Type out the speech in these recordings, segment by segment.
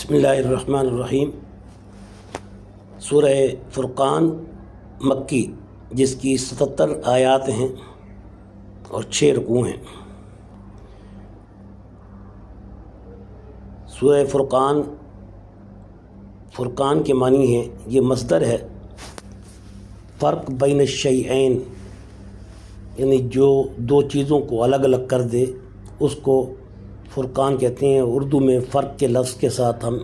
بسم اللہ الرحمن الرحیم۔ سورہ فرقان مکی، جس کی 77 آیات ہیں اور 6 رکوع ہیں۔ سورہ فرقان کے معنی ہے، یہ مصدر ہے فرق بین الشیئین، یعنی جو دو چیزوں کو الگ الگ کر دے اس کو فرقان کہتے ہیں۔ اردو میں فرق کے لفظ کے ساتھ ہم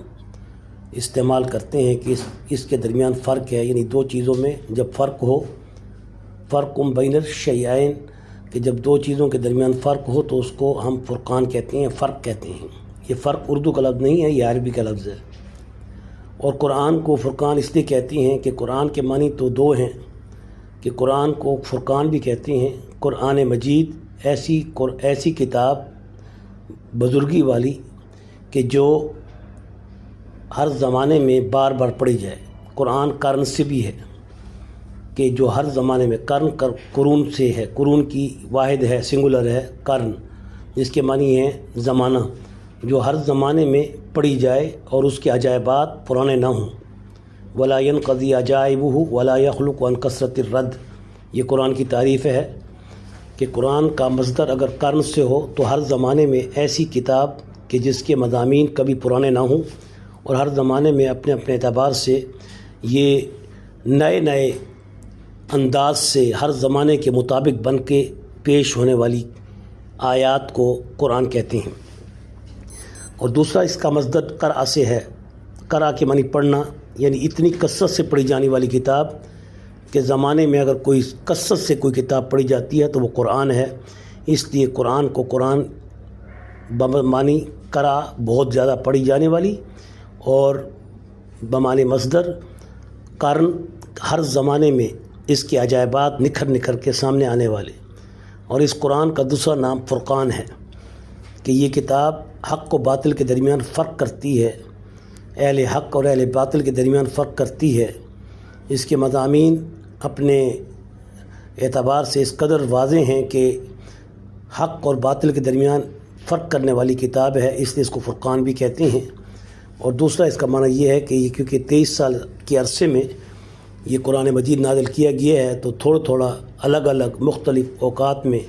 استعمال کرتے ہیں کہ اس کے درمیان فرق ہے، یعنی دو چیزوں میں جب فرق ہو، فرق بین الشیئین، کہ جب دو چیزوں کے درمیان فرق ہو تو اس کو ہم فرقان کہتے ہیں، فرق کہتے ہیں۔ یہ فرق اردو کا لفظ نہیں ہے، یہ عربی کا لفظ ہے۔ اور قرآن کو فرقان اس لیے کہتی ہیں کہ قرآن کے معنی تو دو ہیں، کہ قرآن کو فرقان بھی کہتے ہیں۔ قرآن مجید ایسی کتاب بزرگی والی کہ جو ہر زمانے میں بار بار پڑھی جائے۔ قرآن قرن سے بھی ہے کہ جو ہر زمانے میں قرون سے ہے، قرون کی واحد ہے، سنگولر ہے قرن، جس کے معنی ہے زمانہ، جو ہر زمانے میں پڑھی جائے اور اس کے عجائبات پرانے نہ ہوں۔ ولا ينقضي عجائبہ ولا يخلق عن کثرت الرد، یہ قرآن کی تعریف ہے کہ قرآن کا مصدر اگر قرن سے ہو تو ہر زمانے میں ایسی کتاب کہ جس کے مضامین کبھی پرانے نہ ہوں اور ہر زمانے میں اپنے اپنے اعتبار سے یہ نئے انداز سے ہر زمانے کے مطابق بن کے پیش ہونے والی آیات کو قرآن کہتے ہیں۔ اور دوسرا اس کا مصدر قرأ سے ہے۔ قرأ کے معنی پڑھنا، یعنی اتنی کثرت سے پڑھی جانے والی کتاب کہ زمانے میں اگر کوئی کثرت سے کوئی کتاب پڑھی جاتی ہے تو وہ قرآن ہے۔ اس لیے قرآن کو قرآن بمعنی قرأ، بہت زیادہ پڑھی جانے والی، اور بمعنی مصدر قرن، ہر زمانے میں اس کے عجائبات نکھر کے سامنے آنے والے۔ اور اس قرآن کا دوسرا نام فرقان ہے کہ یہ کتاب حق و باطل کے درمیان فرق کرتی ہے، اہل حق اور اہل باطل کے درمیان فرق کرتی ہے۔ اس کے مضامین اپنے اعتبار سے اس قدر واضح ہیں کہ حق اور باطل کے درمیان فرق کرنے والی کتاب ہے، اس لیے اس کو فرقان بھی کہتے ہیں۔ اور دوسرا اس کا معنی یہ ہے کہ یہ کیونکہ 23 سال کے عرصے میں یہ قرآن مجید نازل کیا گیا ہے تو تھوڑا الگ الگ مختلف اوقات میں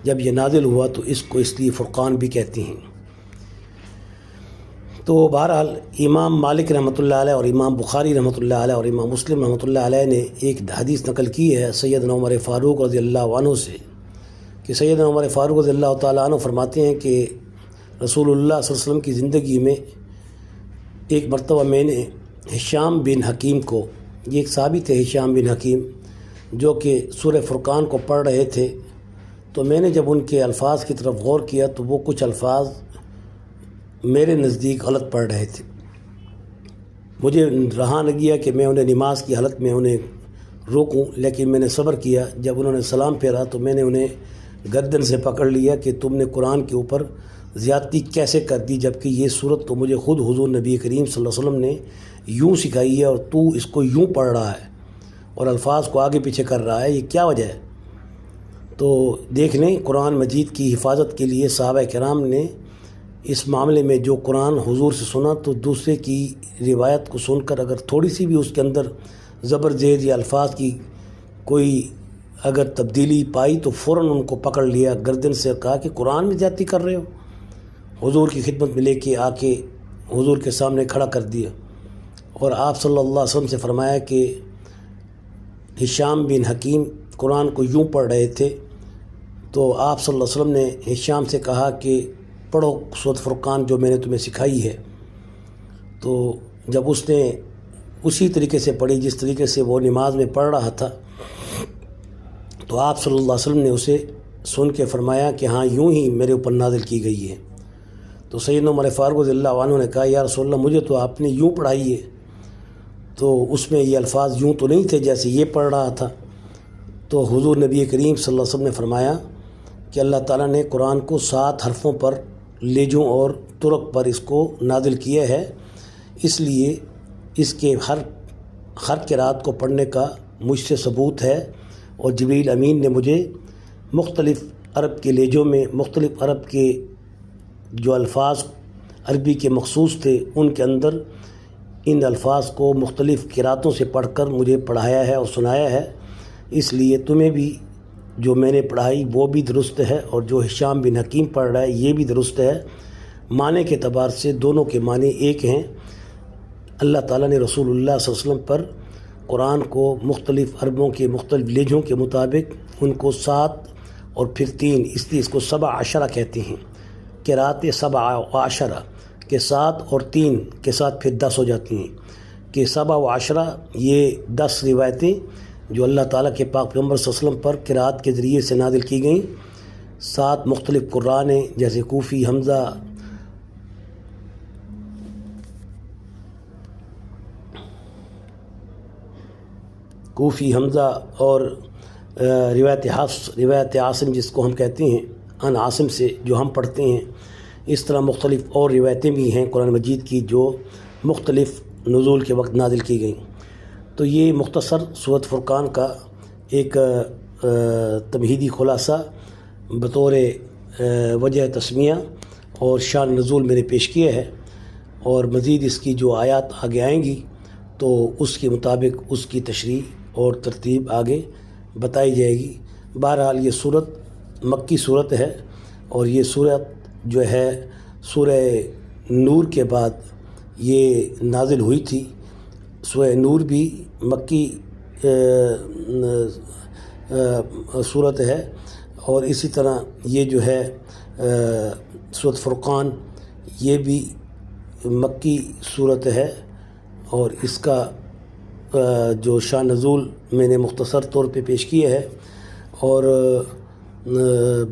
جب یہ نازل ہوا تو اس کو اس لیے فرقان بھی کہتے ہیں۔ تو بہرحال امام مالک رحمۃ اللہ علیہ اور امام بخاری رحمۃ اللہ علیہ اور امام مسلم رحمۃ اللہ علیہ نے ایک حدیث نقل کی ہے سیدنا عمر فاروق رضی اللہ عنہ سے، کہ سیدنا عمر فاروق رضی اللہ تعالیٰ عنہ فرماتے ہیں کہ رسول اللہ صلی اللہ علیہ وسلم کی زندگی میں ایک مرتبہ میں نے ہشام بن حکیم کو، یہ ایک صحابی تھے ہشام بن حکیم، جو کہ سورہ فرقان کو پڑھ رہے تھے، تو میں نے جب ان کے الفاظ کی طرف غور کیا تو وہ کچھ الفاظ میرے نزدیک غلط پڑھ رہے تھے۔ مجھے رہا نہ گیا کہ میں انہیں نماز کی حالت میں انہیں روکوں، لیکن میں نے صبر کیا۔ جب انہوں نے سلام پھیرا تو میں نے انہیں گردن سے پکڑ لیا کہ تم نے قرآن کے اوپر زیادتی کیسے کر دی، جبکہ یہ صورت تو مجھے خود حضور نبی کریم صلی اللہ علیہ وسلم نے یوں سکھائی ہے اور تو اس کو یوں پڑھ رہا ہے اور الفاظ کو آگے پیچھے کر رہا ہے، یہ کیا وجہ ہے؟ تو دیکھ لیں، قرآن مجید کی حفاظت کے لیے صحابہ کرام نے اس معاملے میں جو قرآن حضور سے سنا تو دوسرے کی روایت کو سن کر اگر تھوڑی سی بھی اس کے اندر زبر زیر یا الفاظ کی کوئی اگر تبدیلی پائی تو فوراً ان کو پکڑ لیا گردن سے، کہا کہ قرآن میں زیادتی کر رہے ہو۔ حضور کی خدمت میں لے کے آ کے حضور کے سامنے کھڑا کر دیا اور آپ صلی اللہ علیہ وسلم سے فرمایا کہ ہشام بن حکیم قرآن کو یوں پڑھ رہے تھے، تو آپ صلی اللہ علیہ وسلم نے ہشام سے کہا کہ پڑھو سورۃ فرقان جو میں نے تمہیں سکھائی ہے۔ تو جب اس نے اسی طریقے سے پڑھی جس طریقے سے وہ نماز میں پڑھ رہا تھا، تو آپ صلی اللہ علیہ وسلم نے اسے سن کے فرمایا کہ ہاں یوں ہی میرے اوپر نازل کی گئی ہے۔ تو سیدنا عمر فاروق رضی اللہ عنہ نے کہا یا رسول اللہ، مجھے تو آپ نے یوں پڑھائی ہے، تو اس میں یہ الفاظ یوں تو نہیں تھے جیسے یہ پڑھ رہا تھا۔ تو حضور نبی کریم صلی اللہ علیہ وسلم نے فرمایا کہ اللہ تعالیٰ نے قرآن کو 7 حرفوں پر، لہجوں اور طرق پر اس کو نازل کیا ہے، اس لیے اس کے ہر قرات کو پڑھنے کا مجھ سے ثبوت ہے، اور جبریل امین نے مجھے مختلف عرب کے لہجوں میں، مختلف عرب کے جو الفاظ عربی کے مخصوص تھے ان کے اندر ان الفاظ کو مختلف قراتوں سے پڑھ کر مجھے پڑھایا ہے اور سنایا ہے، اس لیے تمہیں بھی جو میں نے پڑھائی وہ بھی درست ہے اور جو ہشام بن حکیم پڑھ رہا ہے یہ بھی درست ہے۔ معنی کے اعتبار سے دونوں کے معنی ایک ہیں۔ اللہ تعالیٰ نے رسول اللہ صلی اللہ علیہ وسلم پر قرآن کو مختلف عربوں کے مختلف لہجوں کے مطابق ان کو 7 اور پھر 3، اس لیے اس کو 7 عشرہ کہتے ہیں، قرات 7 و عشرہ کہ 7 اور 3 کے ساتھ پھر 10 ہو جاتی ہیں، کہ 7 و عشرہ یہ 10 روایتیں جو اللہ تعالیٰ کے پاک پیغمبر صلی اللہ علیہ وسلم پر قرات کے ذریعے سے نازل کی گئیں۔ 7 مختلف قرآن ہیں جیسے کوفی، حمزہ، اور روایت حفص، روایت عاصم جس کو ہم کہتے ہیں ان عاصم سے جو ہم پڑھتے ہیں۔ اس طرح مختلف اور روایتیں بھی ہیں قرآن مجید کی جو مختلف نزول کے وقت نازل کی گئیں۔ تو یہ مختصر سورۃ فرقان کا ایک تمہیدی خلاصہ بطور وجہ تسمیہ اور شان نزول میں نے پیش کیا ہے، اور مزید اس کی جو آیات آگے آئیں گی تو اس کے مطابق اس کی تشریح اور ترتیب آگے بتائی جائے گی۔ بہرحال یہ صورت مکی صورت ہے، اور یہ صورت جو ہے سورہ نور کے بعد یہ نازل ہوئی تھی۔ سورہ نور بھی مکی صورت ہے، اور اسی طرح یہ جو ہے سورۃ فرقان یہ بھی مکی صورت ہے، اور اس کا جو شان نزول میں نے مختصر طور پہ پیش کیا ہے، اور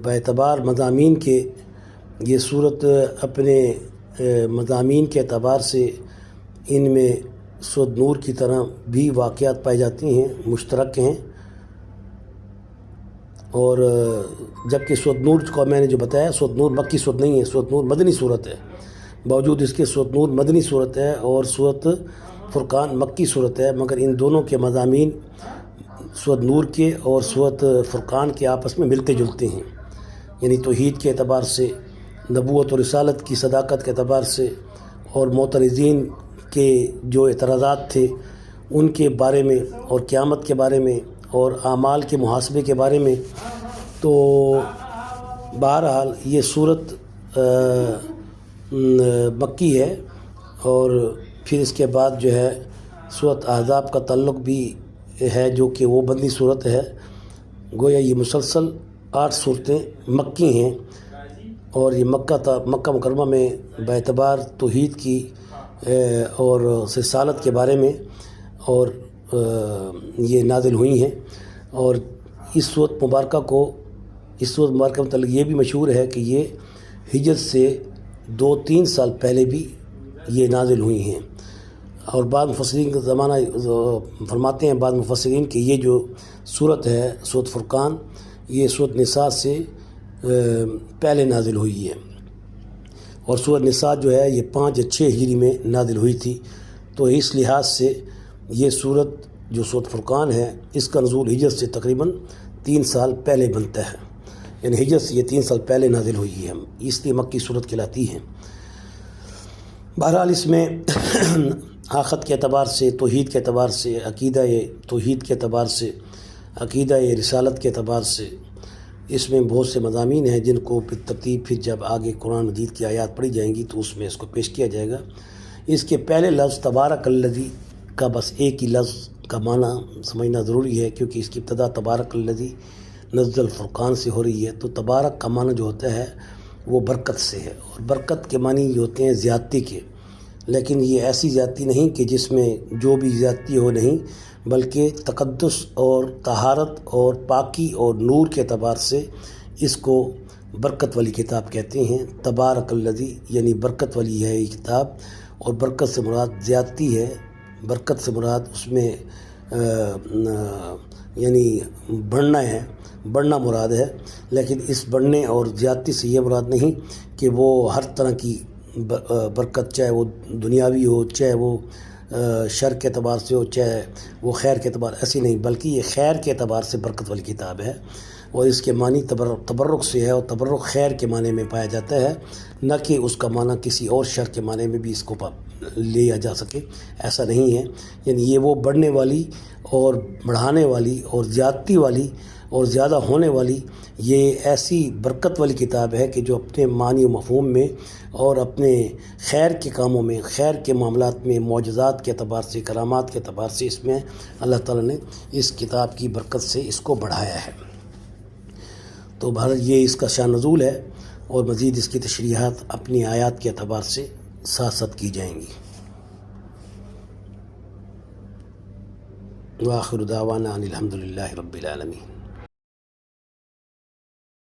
باعتبار مضامین کے یہ صورت اپنے مضامین کے اعتبار سے ان میں سورۃ نور کی طرح بھی واقعات پائی جاتی ہیں، مشترک ہیں، اور جبکہ سورۃ نور کو میں نے جو بتایا سورۃ نور مکی صورت نہیں ہے، سورۃ نور مدنی صورت ہے، باوجود اس کے سورۃ نور مدنی صورت ہے اور سورۃ فرقان مکی صورت ہے، مگر ان دونوں کے مضامین سورۃ نور کے اور سورۃ فرقان کے آپس میں ملتے جلتے ہیں، یعنی توحید کے اعتبار سے، نبوت اور رسالت کی صداقت کے اعتبار سے، اور معترضین کے جو اعتراضات تھے ان کے بارے میں، اور قیامت کے بارے میں، اور اعمال کے محاسبے کے بارے میں۔ تو بہرحال یہ صورت مکی ہے، اور پھر اس کے بعد جو ہے سورۃ احزاب کا تعلق بھی ہے جو کہ وہ مدنی صورت ہے۔ گویا یہ مسلسل 8 صورتیں مکی ہیں، اور یہ مکہ مکرمہ میں باعتبار توحید کی اور رسالت کے بارے میں اور یہ نازل ہوئی ہیں۔ اور اس صورت مبارکہ کا متعلق یہ بھی مشہور ہے کہ یہ ہجرت سے 2-3 سال پہلے بھی یہ نازل ہوئی ہیں، اور بعض مفسرین کا زمانہ فرماتے ہیں بعض مفسرین کہ یہ جو صورت ہے سورۃ فرقان یہ سورۃ نساء سے پہلے نازل ہوئی ہے، اور سورۃ نساء جو ہے یہ 5 یا 6 ہجری میں نازل ہوئی تھی۔ تو اس لحاظ سے یہ صورت جو سورۃ فرقان ہے اس کا نزول ہجرت سے تقریباً 3 سال پہلے بنتا ہے، یعنی ہجرت سے یہ 3 سال پہلے نازل ہوئی ہے، اس لیے مکی صورت کہلاتی ہے۔ بہرحال اس میں آخرت کے اعتبار سے، توحید کے اعتبار سے، عقیدہ توحید کے اعتبار سے، عقیدہ رسالت کے اعتبار سے اس میں بہت سے مضامین ہیں جن کو بالترتیب پھر جب آگے قرآن مجید کی آیات پڑھی جائیں گی تو اس میں اس کو پیش کیا جائے گا۔ اس کے پہلے لفظ تبارک الذی کا بس ایک ہی لفظ کا معنی سمجھنا ضروری ہے، کیونکہ اس کی ابتدا تبارک الذی نزل الفرقان سے ہو رہی ہے، تو تبارک کا معنی جو ہوتا ہے وہ برکت سے ہے، اور برکت کے معنی جو ہوتے ہیں زیادتی کے، لیکن یہ ایسی زیادتی نہیں کہ جس میں جو بھی زیادتی ہو، نہیں، بلکہ تقدس اور طہارت اور پاکی اور نور کے اعتبار سے اس کو برکت والی کتاب کہتے ہیں۔ تبارک الذی یعنی برکت والی ہے یہ کتاب، اور برکت سے مراد زیادتی ہے، برکت سے مراد اس میں یعنی بڑھنا ہے، بڑھنا مراد ہے، لیکن اس بڑھنے اور زیادتی سے یہ مراد نہیں کہ وہ ہر طرح کی برکت، چاہے وہ دنیاوی ہو، چاہے وہ شر کے اعتبار سے ہو، چاہے وہ خیر کے اعتبار، ایسی نہیں، بلکہ یہ خیر کے اعتبار سے برکت والی کتاب ہے۔ اور اس کے معنی تبرک سے ہے، اور تبرک خیر کے معنی میں پایا جاتا ہے، نہ کہ اس کا معنی کسی اور شر کے معنی میں بھی اس کو لیا جا سکے، ایسا نہیں ہے۔ یعنی یہ وہ بڑھنے والی اور بڑھانے والی اور زیادتی والی اور زیادہ ہونے والی یہ ایسی برکت والی کتاب ہے کہ جو اپنے معنی و مفہوم میں اور اپنے خیر کے کاموں میں، خیر کے معاملات میں، معجزات کے اعتبار سے، کرامات کے اعتبار سے اس میں اللہ تعالیٰ نے اس کتاب کی برکت سے اس کو بڑھایا ہے۔ تو بہرحال یہ اس کا شان نزول ہے، اور مزید اس کی تشریحات اپنی آیات کے اعتبار سے ساتھ ساتھ کی جائیں گی۔ وآخر دعوانا ان الحمد للہ رب العالمین۔